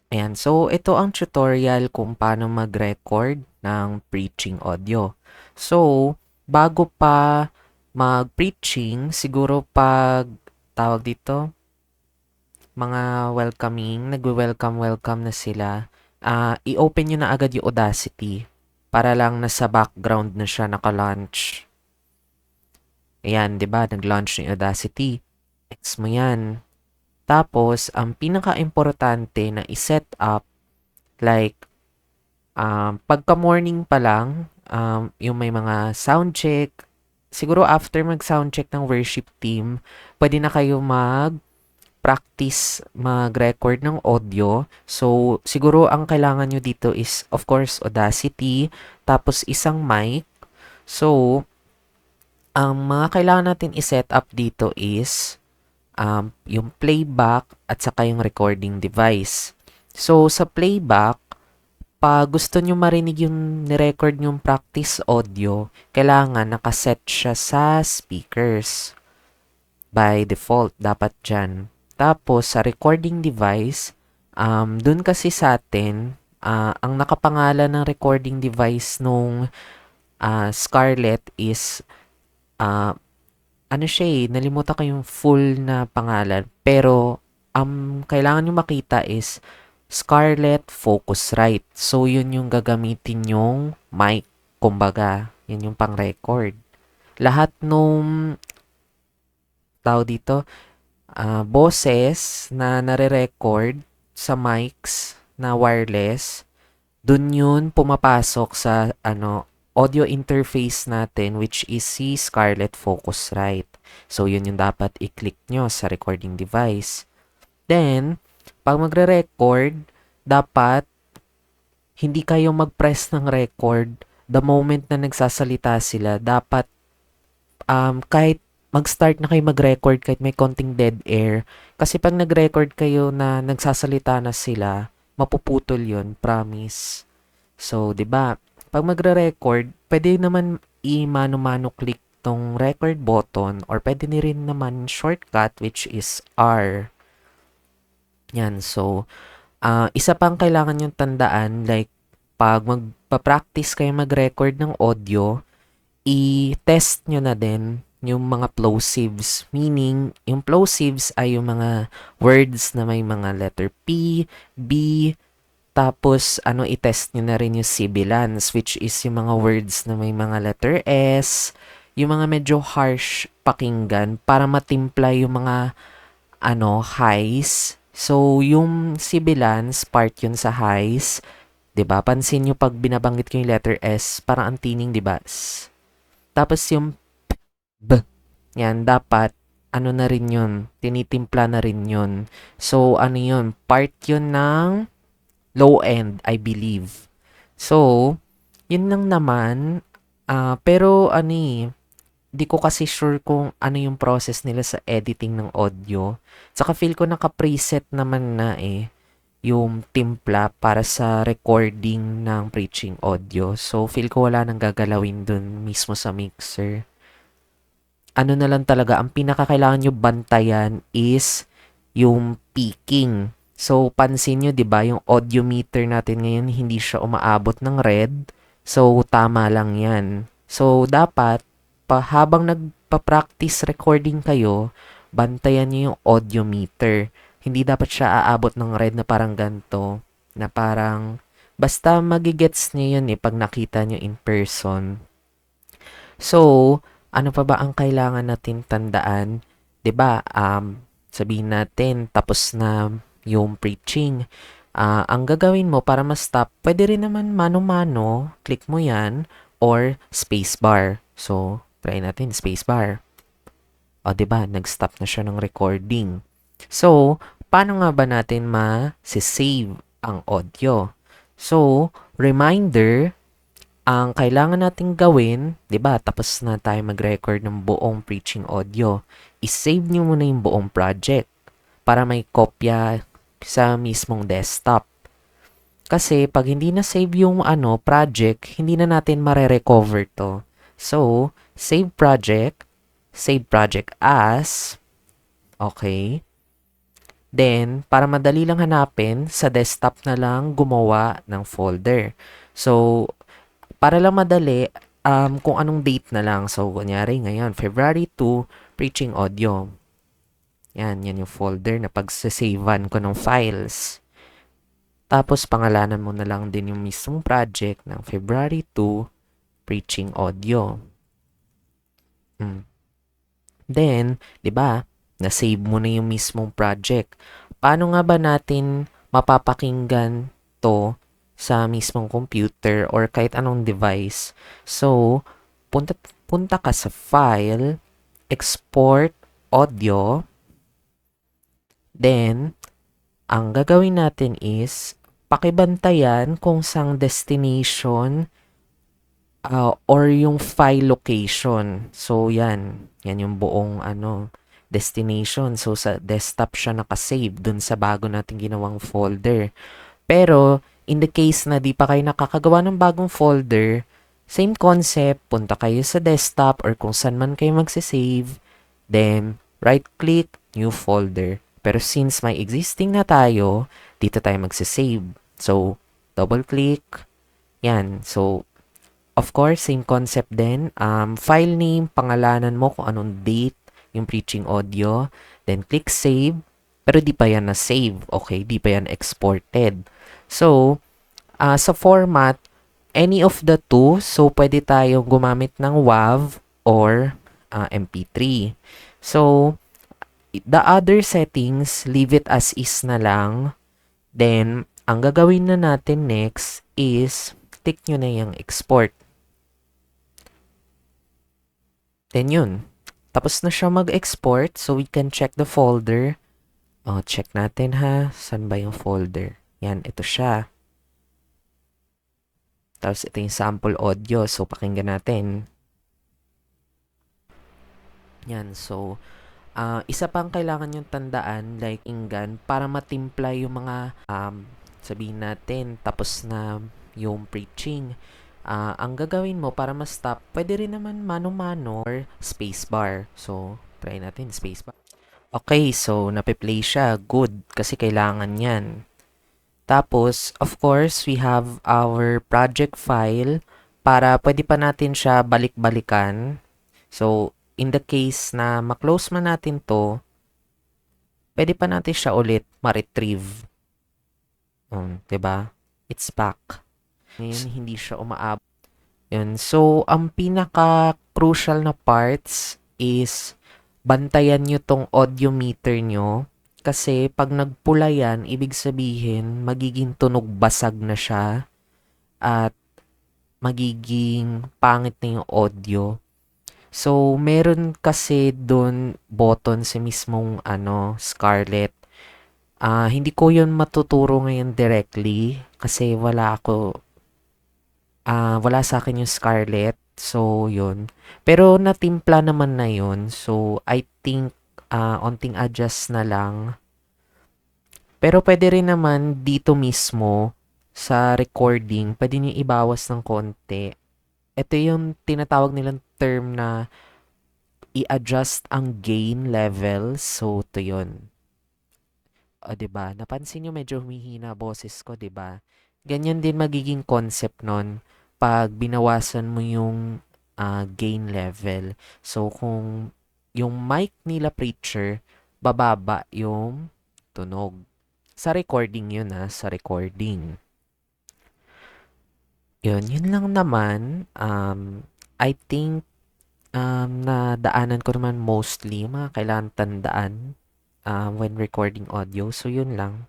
Ayan, so ito ang tutorial kung paano mag-record ng preaching audio. So, bago pa mag-preaching, siguro pag tawag dito, mga welcoming, nagwe-welcome na sila, i-open nyo na agad yung Audacity para lang nasa background na siya naka-launch. Ayan, 'di ba? Nag-launch yung Audacity. Next mo 'yan. Tapos, ang pinaka-importante na i-set up, like, pagka-morning pa lang, yung may mga sound check, siguro after mag-sound check ng worship team, pwede na kayo mag-practice mag-record ng audio. So, siguro ang kailangan nyo dito is, of course, Audacity, tapos isang mic. So, ang mga kailangan natin i-set up dito is yung playback at saka yung recording device. So, sa playback, pag gusto nyo marinig yung nirecord nyong practice audio, kailangan nakaset siya sa speakers. By default, dapat dyan. Tapos, sa recording device, dun kasi sa atin, ang nakapangalan ng recording device nung Scarlett is, uh, ano siya nalimutan ko yung full na pangalan. Pero, kailangan nyo makita is Scarlett Focusrite. So, yun yung gagamitin yung mic. Kumbaga, yun yung pang-record. Lahat nung tao dito, boses na nare-record sa mics na wireless, dun yun pumapasok sa audio interface natin, which is si Scarlett Focusrite. So, yun yung dapat i-click nyo sa recording device. Then, pag magre-record, dapat hindi kayo mag-press ng record the moment na nagsasalita sila. Dapat kahit mag-start na kayo mag-record kahit may konting dead air. Kasi pag nag-record kayo na nagsasalita na sila, mapuputol yun, promise. So, 'di ba? Pag magre-record, pwede naman i-mano-mano click tong record button or pwede ni rin naman shortcut which is R. Yan. So, isa pang kailangan yung tandaan, like, pag magpa-practice kayo mag-record ng audio, i-test nyo na din yung mga plosives. Meaning, yung plosives ay yung mga words na may mga letter P, B, tapos i-test nyo na rin yung sibilants, which is yung mga words na may mga letter S, yung mga medyo harsh pakinggan para matimpla yung mga highs. So, yung sibilants, part yun sa highs. 'Di ba? Pansin nyo pag binabanggit ko yung letter S, parang ang tining, 'di ba? Tapos yung B, yan, dapat, na rin yun, tinitimpla na rin yun. So, yun, part yun ng low end, I believe. So, yun lang naman, pero di ko kasi sure kung ano yung process nila sa editing ng audio. Saka feel ko naka-preset naman na yung timpla para sa recording ng preaching audio. So, feel ko wala nang gagalawin dun mismo sa mixer. Ano na lang talaga, ang pinakakailangan nyo bantayan is yung peaking. So, pansin nyo, di ba, yung audio meter natin ngayon, hindi siya umaabot ng red. So, tama lang yan. So, dapat, habang nagpa-practice recording kayo, bantayan nyo yung audio meter. Hindi dapat siya aabot ng red na parang ganito, na parang, basta magigets nyo yun pag nakita nyo in person. So, ano pa ba ang kailangan natin tandaan? 'Di ba? Sabihin natin tapos na yung preaching. Ang gagawin mo para ma-stop, pwede rin naman mano-mano, click mo 'yan or spacebar. So, try natin spacebar. O, 'di ba? Nag-stop na siya ng recording. So, paano nga ba natin ma-save ang audio? So, reminder, ang kailangan nating gawin, 'di ba? Tapos na tayo mag-record ng buong preaching audio. I-save niyo muna yung buong project para may kopya sa mismong desktop. Kasi pag hindi na save yung project, hindi na natin mare-recover to. So, save project as, okay. Then, para madali lang hanapin, sa desktop na lang gumawa ng folder. So, para lang madali, kung anong date na lang. So, kunyari ngayon, February 2, preaching audio. Yan yung folder na pagsasavean ko ng files. Tapos, pangalanan mo na lang din yung mismong project ng February 2, preaching audio. Then, di ba, na-save mo na yung mismong project. Paano nga ba natin mapapakinggan to sa mismong computer or kahit anong device? So, punta, punta ka sa File, Export Audio. Then, ang gagawin natin is, pakibantayan kung sang destination or yung file location. So, yan. Yan yung buong destination. So, sa desktop siya nakasave dun sa bago natin ginawang folder. Pero, in the case na di pa kayo nakakagawa ng bagong folder, same concept, punta kayo sa desktop or kung saan man kayo magsisave, then, right-click, new folder. Pero since may existing na tayo, dito tayo magsisave. So, double-click, yan. So, of course, same concept din. File name, pangalanan mo kung anong date yung preaching audio. Then, click save. Pero di pa yan na-save. Okay? Di pa yan exported. So, sa format, any of the two. So, pwede tayong gumamit ng WAV or MP3. So, the other settings, leave it as is na lang. Then, ang gagawin na natin next is, click nyo na yung export. Then yun. Tapos na siya mag-export. So, we can check the folder. Check natin ha. Saan ba yung folder? Yan, ito siya. Tapos ito yung sample audio. So, pakinggan natin. Yan, so, isa pang kailangan yung tandaan, like inggan, para matimpla yung mga, sabihin natin, tapos na yung preaching. Ang gagawin mo para ma-stop, pwede rin naman mano-mano or spacebar. So, try natin spacebar. Okay, so nape-play siya. Good, kasi kailangan yan. Tapos, of course, we have our project file para pwede pa natin siya balik-balikan. So, in the case na ma-close man natin to, pwede pa natin siya ulit ma-retrieve. 'Diba? It's back. Ngayon, hindi siya umaabot. Yun. So, ang pinaka-crucial na parts is bantayan nyo tong audio meter nyo. Kasi pag nagpula yan, ibig sabihin, magiging tunog basag na siya at magiging pangit na yung audio. So, meron kasi doon button sa mismong Scarlett. Hindi ko yun matuturo ngayon directly kasi wala sa akin yung Scarlett. So, yun. Pero natimpla naman na yun. So, I think onting adjust na lang. Pero pwede rin naman dito mismo sa recording, pwede nyo ibawas ng konti. Ito yung tinatawag nilang term na i-adjust ang gain level. So, ito yun. Diba? Napansin nyo medyo humihina boses ko, diba? Ganyan din magiging concept nun pag binawasan mo yung gain level. So, kung yung mic nila preacher, bababa yung tunog. Sa recording yun sa recording. Yun lang naman. I think na daanan ko naman mostly mga kailangan tandaan when recording audio. So, yun lang.